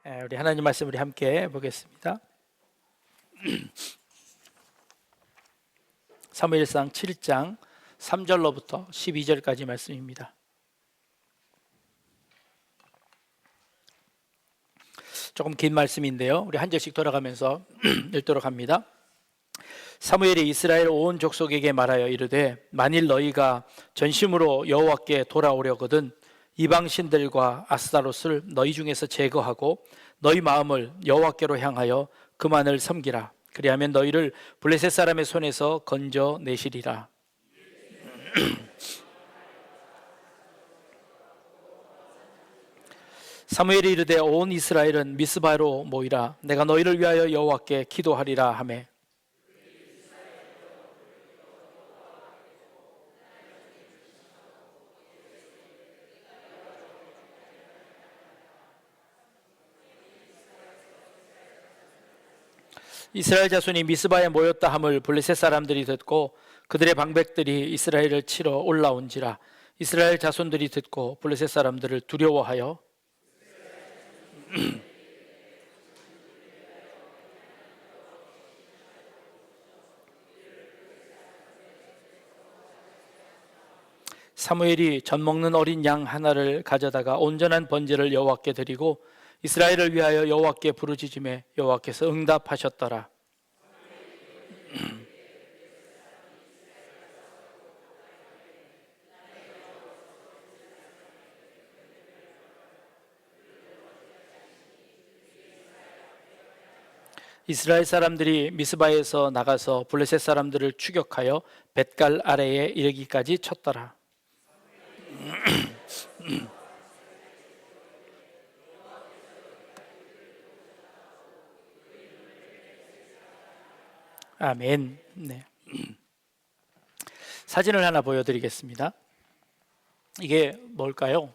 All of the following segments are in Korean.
우리 하나님 말씀 우리 함께 보겠습니다. 사무엘상 7장 3절로부터 12절까지 말씀입니다. 조금 긴 말씀인데요, 우리 한 절씩 돌아가면서 읽도록 합니다. 사무엘이 이스라엘 온 족속에게 말하여 이르되 만일 너희가 전심으로 여호와께 돌아오려거든 이방신들과 아스타롯을 너희 중에서 제거하고 너희 마음을 여호와께로 향하여 그만을 섬기라. 그리하면 너희를 블레셋 사람의 손에서 건져 내시리라. 사무엘이 이르되 온 이스라엘은 미스바로 모이라. 내가 너희를 위하여 여호와께 기도하리라 하매 이스라엘 자손이 미스바에 모였다 함을 블레셋 사람들이 듣고 그들의 방백들이 이스라엘을 치러 올라온지라. 이스라엘 자손들이 듣고 블레셋 사람들을 두려워하여 사무엘이 젖 먹는 어린 양 하나를 가져다가 온전한 번제를 여호와께 드리고 이스라엘을 위하여 여호와께 부르짖음에 여호와께서 응답하셨더라. 이스라엘 사람들이 미스바에서 나가서 블레셋 사람들을 추격하여 벳갈 아래에 이르기까지 쳤더라. 아멘. 네. 사진을 하나 보여드리겠습니다. 이게 뭘까요?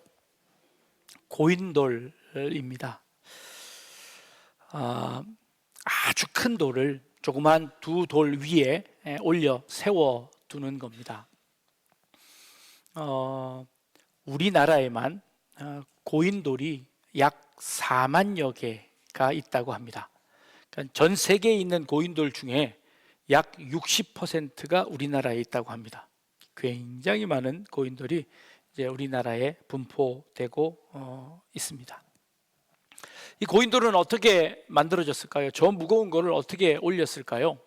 고인돌입니다. 아주 큰 돌을 조그만 두 돌 위에 올려 세워 두는 겁니다. 우리나라에만 고인돌이 약 4만여 개가 있다고 합니다. 그러니까 전 세계에 있는 고인돌 중에 약 60%가 우리나라에 있다고 합니다. 굉장히 많은 고인돌이 이제 우리나라에 분포되고 있습니다. 이 고인돌은 어떻게 만들어졌을까요? 저 무거운 거를 어떻게 올렸을까요?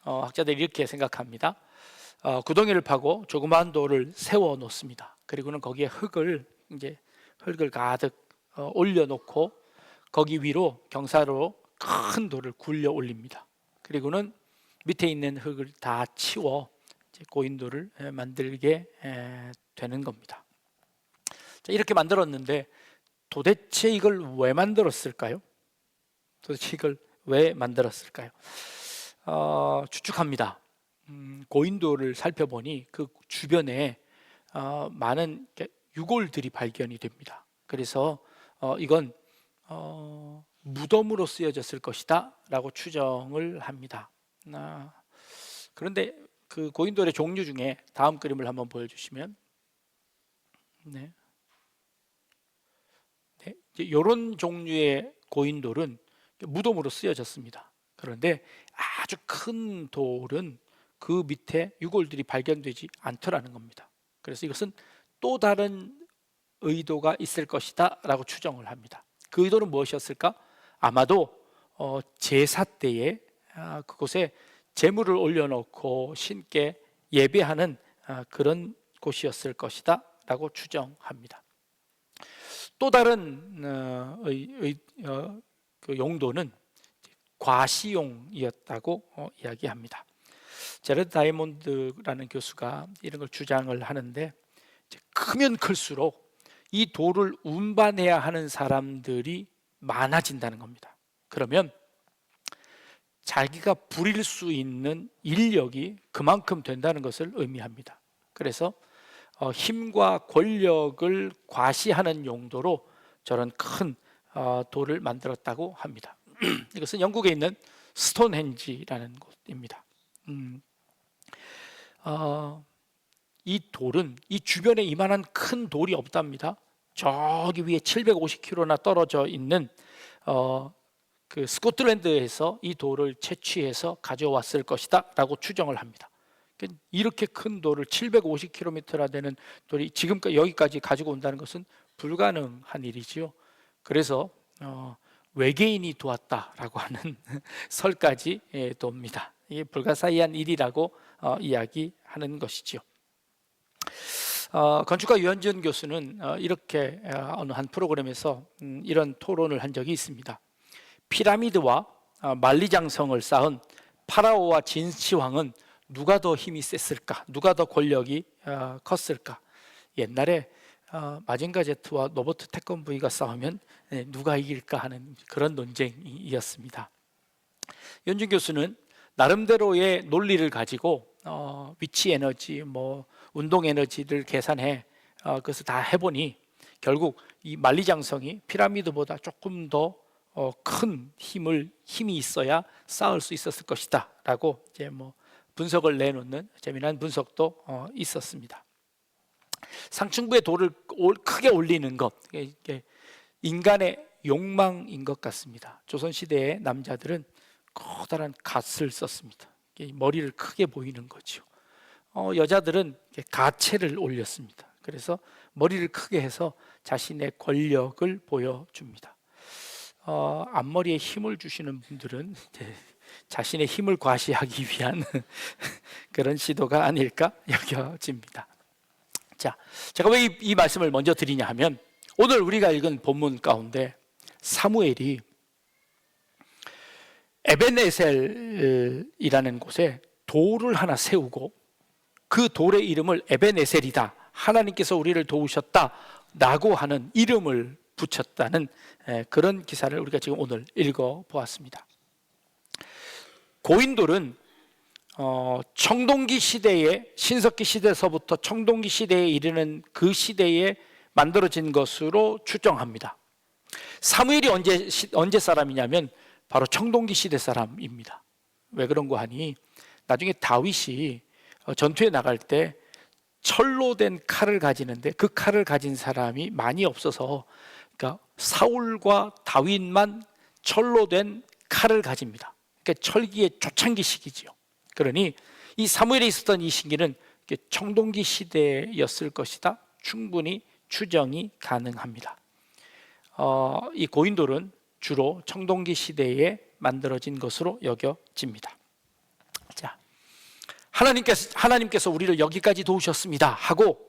학자들이 이렇게 생각합니다. 구덩이를 파고 조그마한 돌을 세워 놓습니다. 그리고는 거기에 흙을 가득 올려놓고 거기 위로 경사로 큰 돌을 굴려 올립니다. 그리고는 밑에 있는 흙을 다 치워 고인돌을 만들게 되는 겁니다. 자, 이렇게 만들었는데 도대체 이걸 왜 만들었을까요? 추측합니다. 고인돌을 살펴보니 그 주변에 많은 유골들이 발견이 됩니다. 그래서 이건 무덤으로 쓰여졌을 것이다 라고 추정을 합니다. 그런데 그 고인돌의 종류 중에 다음 그림을 한번 보여주시면 이런 종류의 고인돌은 무덤으로 쓰여졌습니다. 그런데 아주 큰 돌은 그 밑에 유골들이 발견되지 않더라는 겁니다. 그래서 이것은 또 다른 의도가 있을 것이다 라고 추정을 합니다. 그 의도는 무엇이었을까? 아마도 제사 때에 그곳에 제물을 올려놓고 신께 예배하는 그런 곳이었을 것이다 라고 추정합니다. 또 다른 그 용도는 과시용이었다고 이야기합니다. 제레드 다이몬드라는 교수가 이런 걸 주장을 하는데, 크면 클수록 이 돌을 운반해야 하는 사람들이 많아진다는 겁니다. 그러면 자기가 부릴 수 있는 인력이 그만큼 된다는 것을 의미합니다. 그래서 힘과 권력을 과시하는 용도로 저런 큰 돌을 만들었다고 합니다. 이것은 영국에 있는 스톤헨지라는 곳입니다. 이 돌은 이 주변에 이만한 큰 돌이 없답니다. 저기 위에 750km나 떨어져 있는 그 스코틀랜드에서 이 돌을 채취해서 가져왔을 것이다 라고 추정을 합니다. 이렇게 큰 돌을 750km나 되는 돌이 지금까지 여기까지 가지고 온다는 것은 불가능한 일이지요. 그래서 외계인이 도왔다라고 하는 설까지 돕니다. 이게 불가사의한 일이라고 이야기하는 것이지요. 건축가 유현준 교수는 이렇게 어느 한 프로그램에서 이런 토론을 한 적이 있습니다. 피라미드와 만리장성을 쌓은 파라오와 진시황은 누가 더 힘이 셌을까? 누가 더 권력이 컸을까? 옛날에 마징가 제트와 로버트 태권브이가 싸우면 누가 이길까 하는 그런 논쟁이었습니다. 연준 교수는 나름대로의 논리를 가지고 위치 에너지, 운동 에너지를 계산해 그것을 다 해보니 결국 이 만리장성이 피라미드보다 조금 더 큰 힘이 있어야 쌓을 수 있었을 것이다라고 이제 분석을 내놓는 재미난 분석도 있었습니다. 상층부의 돌을 크게 올리는 것, 이게 인간의 욕망인 것 같습니다. 조선시대의 남자들은 커다란 갓을 썼습니다. 머리를 크게 보이는 거죠. 여자들은 가채를 올렸습니다. 그래서 머리를 크게 해서 자신의 권력을 보여줍니다. 앞머리에 힘을 주시는 분들은 자신의 힘을 과시하기 위한 그런 시도가 아닐까 여겨집니다. 자, 제가 왜 이 말씀을 먼저 드리냐 하면 오늘 우리가 읽은 본문 가운데 사무엘이 에벤에셀이라는 곳에 돌을 하나 세우고 그 돌의 이름을 에벤에셀이다, 하나님께서 우리를 도우셨다 라고 하는 이름을 붙였다는 그런 기사를 우리가 지금 오늘 읽어보았습니다. 고인돌은 청동기 시대에, 신석기 시대에서부터 청동기 시대에 이르는 그 시대에 만들어진 것으로 추정합니다. 사무엘이 언제 사람이냐면 바로 청동기 시대 사람입니다. 왜 그런고 하니 나중에 다윗이 전투에 나갈 때 철로 된 칼을 가지는데 그 칼을 가진 사람이 많이 없어서, 그러니까 사울과 다윗만 철로 된 칼을 가집니다. 그러니까 철기의 초창기 시기지요. 그러니 이 사무엘에 있었던 이 시기는 청동기 시대였을 것이다, 충분히 추정이 가능합니다. 이 고인돌은 주로 청동기 시대에 만들어진 것으로 여겨집니다. 자, 하나님께서 우리를 여기까지 도우셨습니다 하고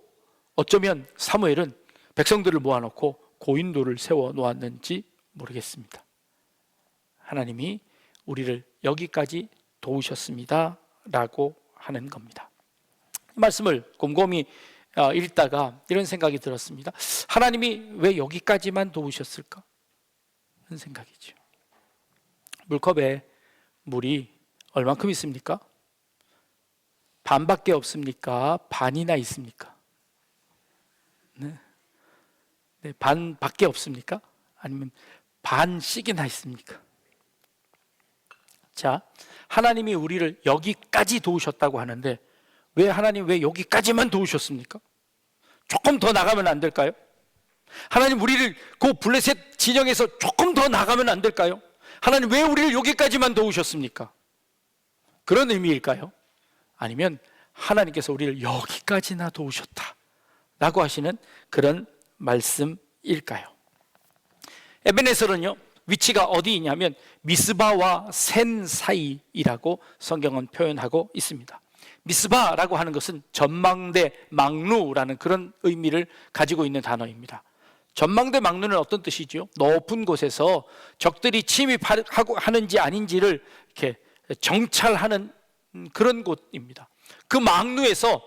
어쩌면 사무엘은 백성들을 모아놓고 고인돌을 세워 놓았는지 모르겠습니다. 하나님이 우리를 여기까지 도우셨습니다 라고 하는 겁니다. 이 말씀을 곰곰이 읽다가 이런 생각이 들었습니다. 하나님이 왜 여기까지만 도우셨을까 하는 생각이죠. 물컵에 물이 얼만큼 있습니까? 반밖에 없습니까? 반이나 있습니까? 네, 반밖에 없습니까? 아니면 반씩이나 있습니까? 자, 하나님이 우리를 여기까지 도우셨다고 하는데 하나님 왜 여기까지만 도우셨습니까? 조금 더 나가면 안 될까요? 하나님 우리를 그 블레셋 진영에서 조금 더 나가면 안 될까요? 하나님 왜 우리를 여기까지만 도우셨습니까? 그런 의미일까요? 아니면 하나님께서 우리를 여기까지나 도우셨다 라고 하시는 그런 말씀일까요? 에벤에셀은요, 위치가 어디 있냐면 미스바와 센 사이라고 성경은 표현하고 있습니다. 미스바라고 하는 것은 전망대, 망루라는 그런 의미를 가지고 있는 단어입니다. 전망대, 망루는 어떤 뜻이죠? 높은 곳에서 적들이 침입하고 하는지 아닌지를 이렇게 정찰하는 그런 곳입니다. 그 망루에서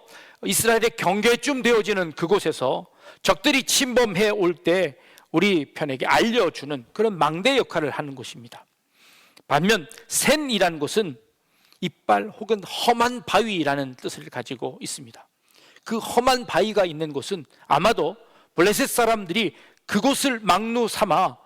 이스라엘의 경계쯤 되어지는 그곳에서 적들이 침범해 올 때 우리 편에게 알려주는 그런 망대 역할을 하는 곳입니다. 반면 센이라는 곳은 이빨 혹은 험한 바위라는 뜻을 가지고 있습니다. 그 험한 바위가 있는 곳은 아마도 블레셋 사람들이 그곳을 망루 삼아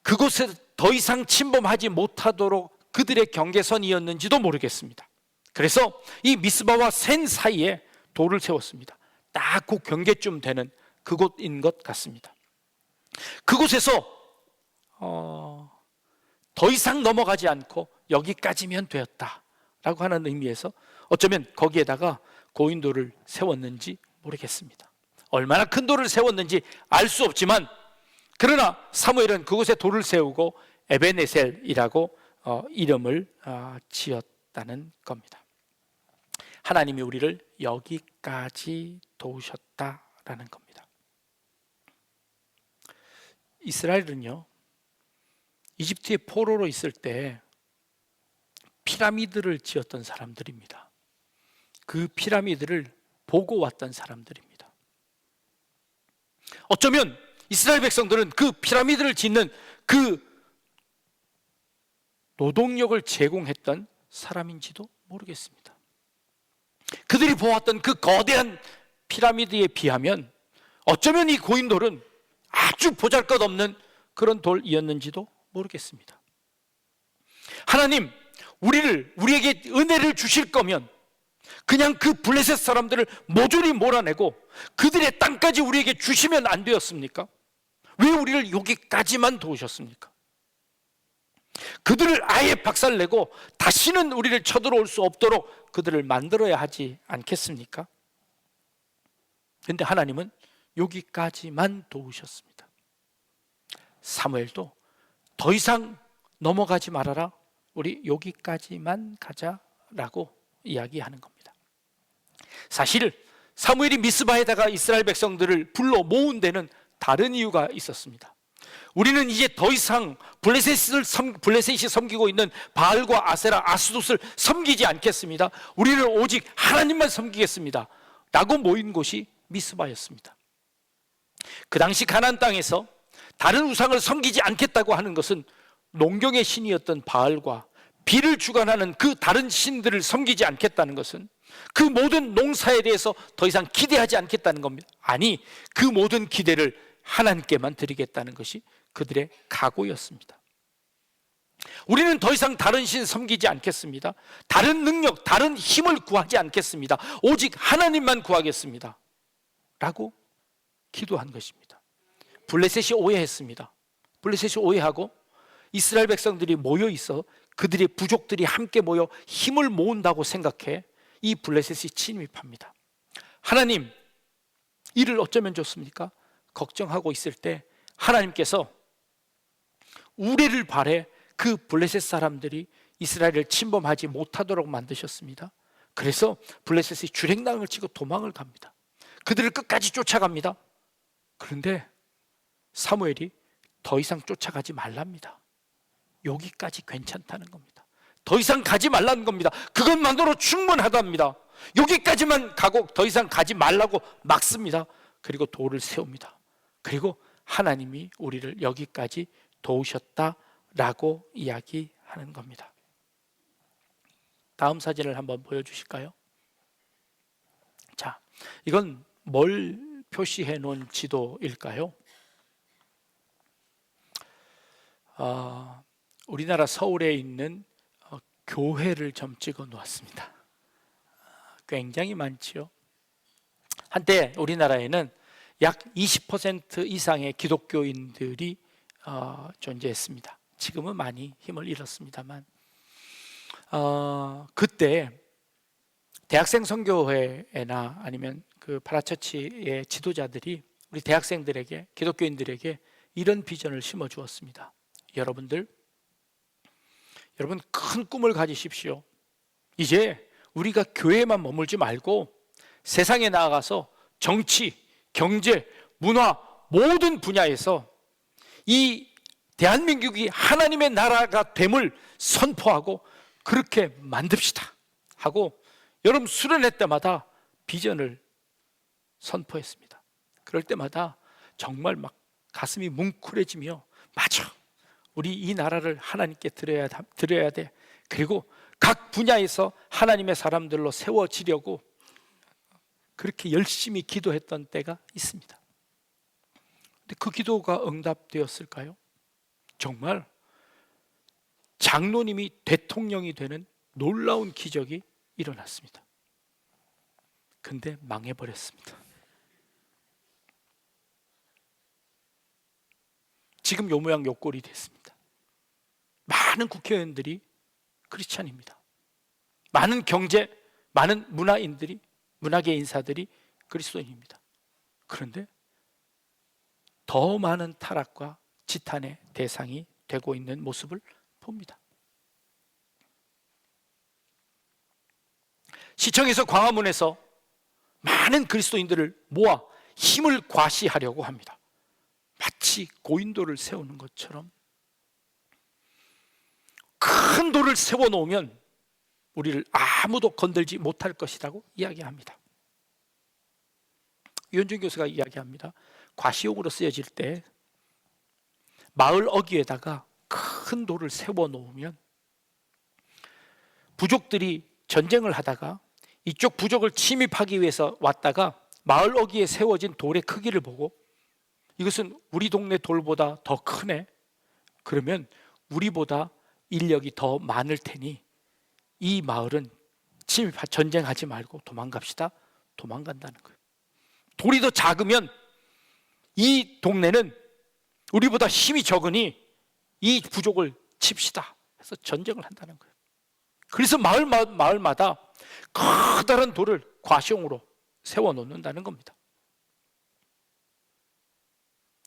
그곳에 더 이상 침범하지 못하도록 그들의 경계선이었는지도 모르겠습니다. 그래서 이 미스바와 센 사이에 돌을 세웠습니다. 딱 그 경계쯤 되는 그곳인 것 같습니다. 그곳에서 더 이상 넘어가지 않고 여기까지면 되었다라고 하는 의미에서 어쩌면 거기에다가 고인돌을 세웠는지 모르겠습니다. 얼마나 큰 돌을 세웠는지 알 수 없지만, 그러나 사무엘은 그곳에 돌을 세우고 에베네셀이라고 이름을 지었다는 겁니다. 하나님이 우리를 여기까지 도우셨다라는 겁니다. 이스라엘은요, 이집트의 포로로 있을 때 피라미드를 지었던 사람들입니다. 그 피라미드를 보고 왔던 사람들입니다. 어쩌면 이스라엘 백성들은 그 피라미드를 짓는 그 노동력을 제공했던 사람인지도 모르겠습니다. 그들이 보았던 그 거대한 피라미드에 비하면 어쩌면 이 고인돌은 아주 보잘것없는 그런 돌이었는지도 모르겠습니다. 하나님, 우리에게 은혜를 주실 거면 그냥 그 블레셋 사람들을 모조리 몰아내고 그들의 땅까지 우리에게 주시면 안 되었습니까? 왜 우리를 여기까지만 도우셨습니까? 그들을 아예 박살내고 다시는 우리를 쳐들어올 수 없도록 그들을 만들어야 하지 않겠습니까? 그런데 하나님은 여기까지만 도우셨습니다. 사무엘도 더 이상 넘어가지 말아라, 우리 여기까지만 가자라고 이야기하는 겁니다. 사실 사무엘이 미스바에다가 이스라엘 백성들을 불러 모은 데는 다른 이유가 있었습니다. 우리는 이제 더 이상 블레셋이 섬기고 있는 바알과 아세라, 아스돗을 섬기지 않겠습니다. 우리는 오직 하나님만 섬기겠습니다 라고 모인 곳이 미스바였습니다. 그 당시 가나안 땅에서 다른 우상을 섬기지 않겠다고 하는 것은 농경의 신이었던 바알과 비를 주관하는 그 다른 신들을 섬기지 않겠다는 것은 그 모든 농사에 대해서 더 이상 기대하지 않겠다는 겁니다. 아니, 그 모든 기대를 하나님께만 드리겠다는 것이 그들의 각오였습니다. 우리는 더 이상 다른 신 섬기지 않겠습니다. 다른 능력, 다른 힘을 구하지 않겠습니다. 오직 하나님만 구하겠습니다 라고 기도한 것입니다. 블레셋이 오해했습니다. 블레셋이 오해하고 이스라엘 백성들이 모여 있어 그들의 부족들이 함께 모여 힘을 모은다고 생각해 이 블레셋이 침입합니다. 하나님, 이를 어쩌면 좋습니까? 걱정하고 있을 때 하나님께서 우레를 발해 그 블레셋 사람들이 이스라엘을 침범하지 못하도록 만드셨습니다. 그래서 블레셋이 주랭랑을 치고 도망을 갑니다. 그들을 끝까지 쫓아갑니다. 그런데 사무엘이 더 이상 쫓아가지 말랍니다. 여기까지 괜찮다는 겁니다. 더 이상 가지 말라는 겁니다. 그것만으로 충분하답니다. 여기까지만 가고 더 이상 가지 말라고 막습니다. 그리고 돌을 세웁니다. 그리고 하나님이 우리를 여기까지 도우셨다라고 이야기하는 겁니다. 다음 사진을 한번 보여주실까요? 자, 이건 뭘 표시해 놓은 지도일까요? 우리나라 서울에 있는 교회를 좀 찍어 놓았습니다. 굉장히 많지요. 한때 우리나라에는 약 20% 이상의 기독교인들이 존재했습니다. 지금은 많이 힘을 잃었습니다만, 그때 대학생 선교회나 아니면 그 파라처치의 지도자들이 우리 대학생들에게, 기독교인들에게 이런 비전을 심어 주었습니다. 여러분 큰 꿈을 가지십시오. 이제 우리가 교회에만 머물지 말고 세상에 나아가서 정치, 경제, 문화 모든 분야에서 이 대한민국이 하나님의 나라가 됨을 선포하고 그렇게 만듭시다 하고 여러분 수련회 때마다 비전을 선포했습니다. 그럴 때마다 정말 막 가슴이 뭉클해지며, 맞아, 우리 이 나라를 하나님께 드려야 돼. 그리고 각 분야에서 하나님의 사람들로 세워지려고 그렇게 열심히 기도했던 때가 있습니다. 근데 그 기도가 응답되었을까요? 정말 장로님이 대통령이 되는 놀라운 기적이 일어났습니다. 근데 망해버렸습니다. 지금 요 모양 요 꼴이 됐습니다. 많은 국회의원들이 크리스찬입니다. 많은 많은 문화계 인사들이 그리스도인입니다. 그런데 더 많은 타락과 지탄의 대상이 되고 있는 모습을 봅니다. 시청에서 광화문에서 많은 그리스도인들을 모아 힘을 과시하려고 합니다. 마치 고인돌을 세우는 것처럼 큰 돌을 세워놓으면 우리를 아무도 건들지 못할 것이라고 이야기합니다. 유현준 교수가 이야기합니다. 과시용으로 쓰여질 때 마을 어귀에다가 큰 돌을 세워놓으면 부족들이 전쟁을 하다가 이쪽 부족을 침입하기 위해서 왔다가 마을 어귀에 세워진 돌의 크기를 보고 이것은 우리 동네 돌보다 더 크네. 그러면 우리보다 인력이 더 많을 테니 이 마을은 전쟁하지 말고 도망갑시다. 도망간다는 거예요. 돌이 더 작으면 이 동네는 우리보다 힘이 적으니 이 부족을 칩시다 해서 전쟁을 한다는 거예요. 그래서 마을마다 커다란 돌을 과시용으로 세워놓는다는 겁니다.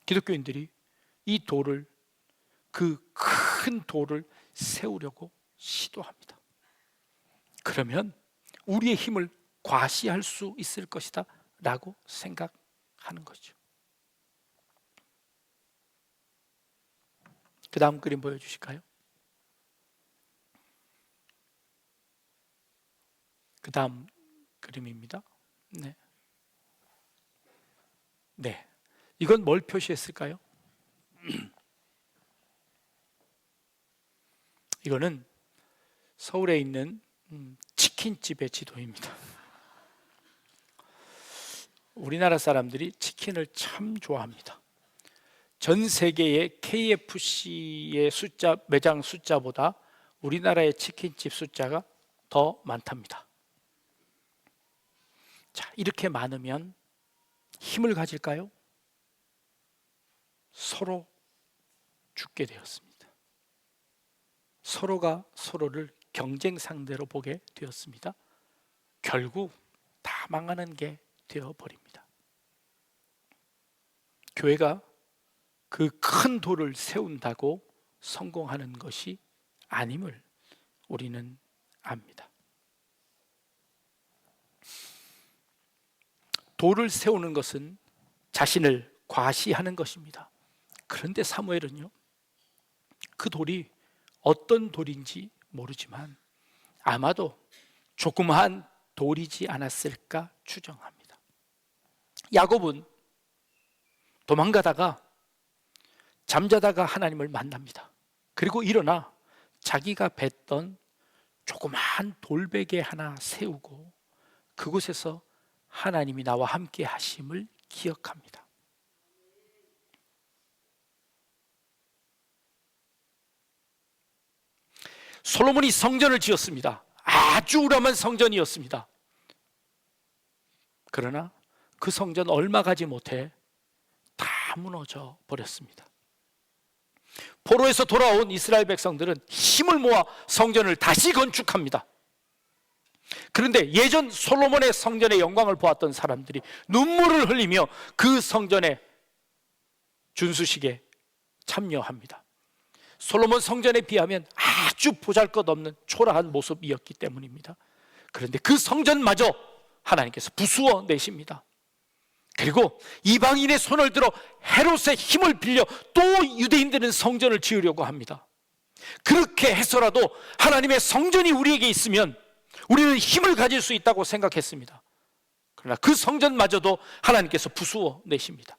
기독교인들이 이 돌을, 그 큰 돌을 세우려고 시도합니다. 그러면 우리의 힘을 과시할 수 있을 것이다 라고 생각하는 거죠. 그 다음 그림 보여주실까요? 그 다음 그림입니다. 네. 이건 뭘 표시했을까요? 이거는 서울에 있는 치킨집의 지도입니다. 우리나라 사람들이 치킨을 참 좋아합니다. 전 세계의 KFC의 매장 숫자보다 우리나라의 치킨집 숫자가 더 많답니다. 자, 이렇게 많으면 힘을 가질까요? 서로 죽게 되었습니다. 서로가 서로를 경쟁 상대로 보게 되었습니다. 결국 다 망하는 게 되어버립니다. 교회가 그 큰 돌을 세운다고 성공하는 것이 아님을 우리는 압니다. 돌을 세우는 것은 자신을 과시하는 것입니다. 그런데 사무엘은요, 그 돌이 어떤 돌인지 모르지만 아마도 조그마한 돌이지 않았을까 추정합니다. 야곱은 도망가다가 잠자다가 하나님을 만납니다. 그리고 일어나 자기가 뱄던 조그마한 돌베개 하나 세우고 그곳에서 하나님이 나와 함께 하심을 기억합니다. 솔로몬이 성전을 지었습니다. 아주 우람한 성전이었습니다. 그러나 그 성전 얼마 가지 못해 다 무너져 버렸습니다. 포로에서 돌아온 이스라엘 백성들은 힘을 모아 성전을 다시 건축합니다. 그런데 예전 솔로몬의 성전의 영광을 보았던 사람들이 눈물을 흘리며 그 성전의 준수식에 참여합니다. 솔로몬 성전에 비하면 아주 보잘것없는 초라한 모습이었기 때문입니다. 그런데 그 성전마저 하나님께서 부수어 내십니다. 그리고 이방인의 손을 들어 헤롯의 힘을 빌려 또 유대인들은 성전을 지으려고 합니다. 그렇게 해서라도 하나님의 성전이 우리에게 있으면 우리는 힘을 가질 수 있다고 생각했습니다. 그러나 그 성전마저도 하나님께서 부수어 내십니다.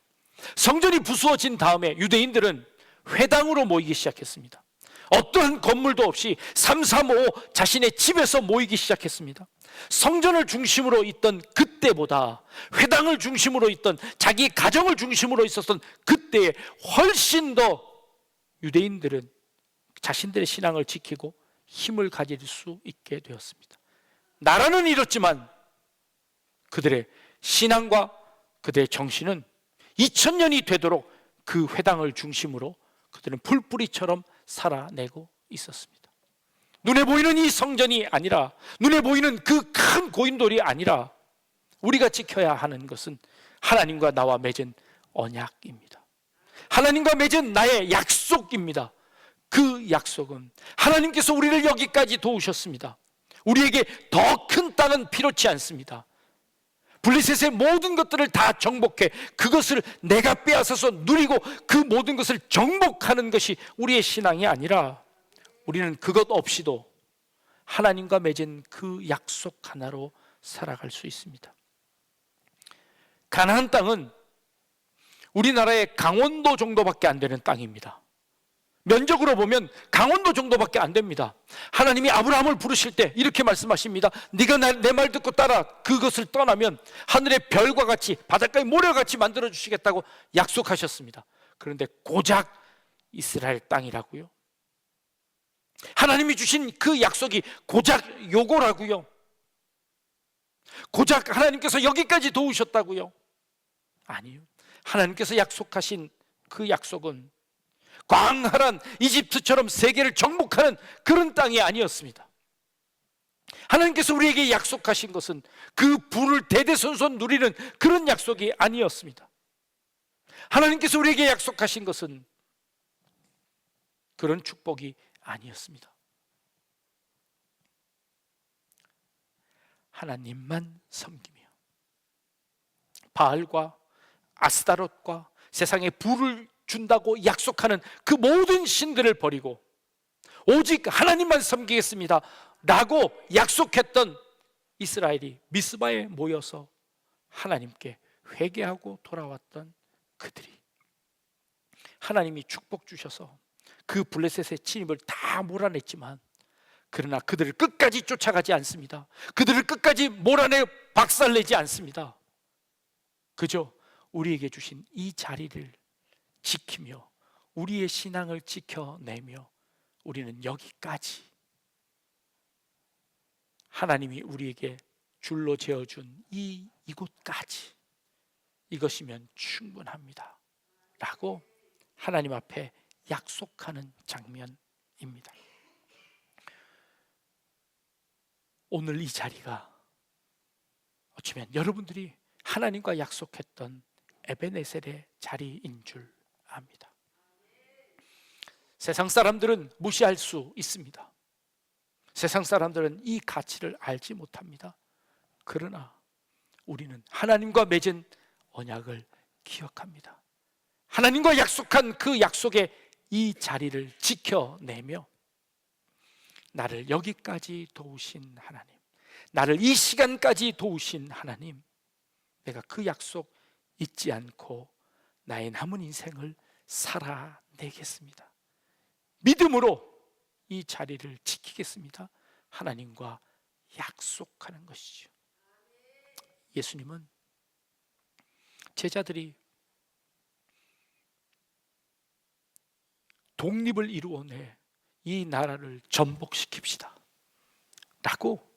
성전이 부수어진 다음에 유대인들은 회당으로 모이기 시작했습니다. 어떠한 건물도 없이 335 자신의 집에서 모이기 시작했습니다. 성전을 중심으로 있던 그때보다 회당을 중심으로 있던 자기 가정을 중심으로 있었던 그때에 훨씬 더 유대인들은 자신들의 신앙을 지키고 힘을 가질 수 있게 되었습니다. 나라는 잃었지만 그들의 신앙과 그들의 정신은 2000년이 되도록 그 회당을 중심으로 그들은 풀뿌리처럼 살아내고 있었습니다. 눈에 보이는 이 성전이 아니라, 눈에 보이는 그 큰 고인돌이 아니라 우리가 지켜야 하는 것은 하나님과 나와 맺은 언약입니다. 하나님과 맺은 나의 약속입니다. 그 약속은 하나님께서 우리를 여기까지 도우셨습니다. 우리에게 더 큰 땅은 필요치 않습니다. 블레셋의 모든 것들을 다 정복해 그것을 내가 빼앗아서 누리고 그 모든 것을 정복하는 것이 우리의 신앙이 아니라, 우리는 그것 없이도 하나님과 맺은 그 약속 하나로 살아갈 수 있습니다. 가나안 땅은 우리나라의 강원도 정도밖에 안 되는 땅입니다. 면적으로 보면 강원도 정도밖에 안 됩니다. 하나님이 아브라함을 부르실 때 이렇게 말씀하십니다. 네가 내 말 듣고 따라 그것을 떠나면 하늘의 별과 같이 바닷가의 모래같이 만들어 주시겠다고 약속하셨습니다. 그런데 고작 이스라엘 땅이라고요? 하나님이 주신 그 약속이 고작 요거라고요? 고작 하나님께서 여기까지 도우셨다고요? 아니요. 하나님께서 약속하신 그 약속은 광활한 이집트처럼 세계를 정복하는 그런 땅이 아니었습니다. 하나님께서 우리에게 약속하신 것은 그 부를 대대손손 누리는 그런 약속이 아니었습니다. 하나님께서 우리에게 약속하신 것은 그런 축복이 아니었습니다. 하나님만 섬기며 바알과 아스타롯과 세상에 부를 준다고 약속하는 그 모든 신들을 버리고 오직 하나님만 섬기겠습니다 라고 약속했던 이스라엘이 미스바에 모여서 하나님께 회개하고 돌아왔던 그들이, 하나님이 축복 주셔서 그 블레셋의 침입을 다 몰아냈지만, 그러나 그들을 끝까지 쫓아가지 않습니다. 그들을 끝까지 몰아내 박살내지 않습니다. 그저 우리에게 주신 이 자리를 지키며 우리의 신앙을 지켜내며 우리는 여기까지, 하나님이 우리에게 줄로 재어준 이곳까지, 이것이면 충분합니다 라고 하나님 앞에 약속하는 장면입니다. 오늘 이 자리가 어쩌면 여러분들이 하나님과 약속했던 에베네셀의 자리인 줄 압니다. 세상 사람들은 무시할 수 있습니다. 세상 사람들은 이 가치를 알지 못합니다. 그러나 우리는 하나님과 맺은 언약을 기억합니다. 하나님과 약속한 그 약속의 이 자리를 지켜내며 나를 여기까지 도우신 하나님, 나를 이 시간까지 도우신 하나님, 내가 그 약속 잊지 않고 나의 남은 인생을 살아내겠습니다. 믿음으로 이 자리를 지키겠습니다. 하나님과 약속하는 것이죠. 예수님은 제자들이 독립을 이루어내 이 나라를 전복시킵시다 라고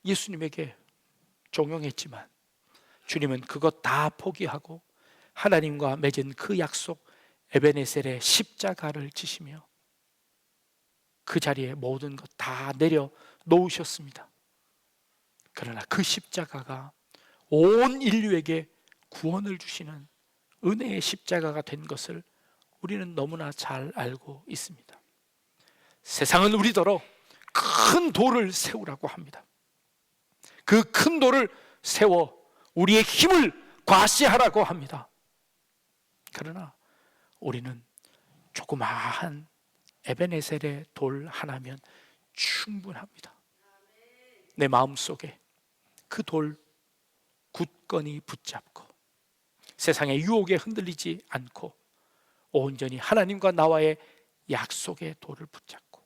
예수님에게 종용했지만, 주님은 그것 다 포기하고 하나님과 맺은 그 약속 에베네셀의 십자가를 지시며 그 자리에 모든 것 다 내려 놓으셨습니다. 그러나 그 십자가가 온 인류에게 구원을 주시는 은혜의 십자가가 된 것을 우리는 너무나 잘 알고 있습니다. 세상은 우리더러 큰 돌을 세우라고 합니다. 그 큰 돌을 세워 우리의 힘을 과시하라고 합니다. 그러나 우리는 조그마한 에베네셀의 돌 하나면 충분합니다. 내 마음속에 그 돌 굳건히 붙잡고 세상의 유혹에 흔들리지 않고 온전히 하나님과 나와의 약속의 돌을 붙잡고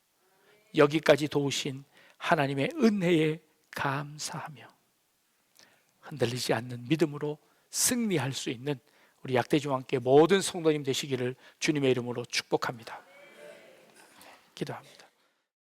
여기까지 도우신 하나님의 은혜에 감사하며 흔들리지 않는 믿음으로 승리할 수 있는 우리 약대중와 함께 모든 성도님 되시기를 주님의 이름으로 축복합니다. 기도합니다.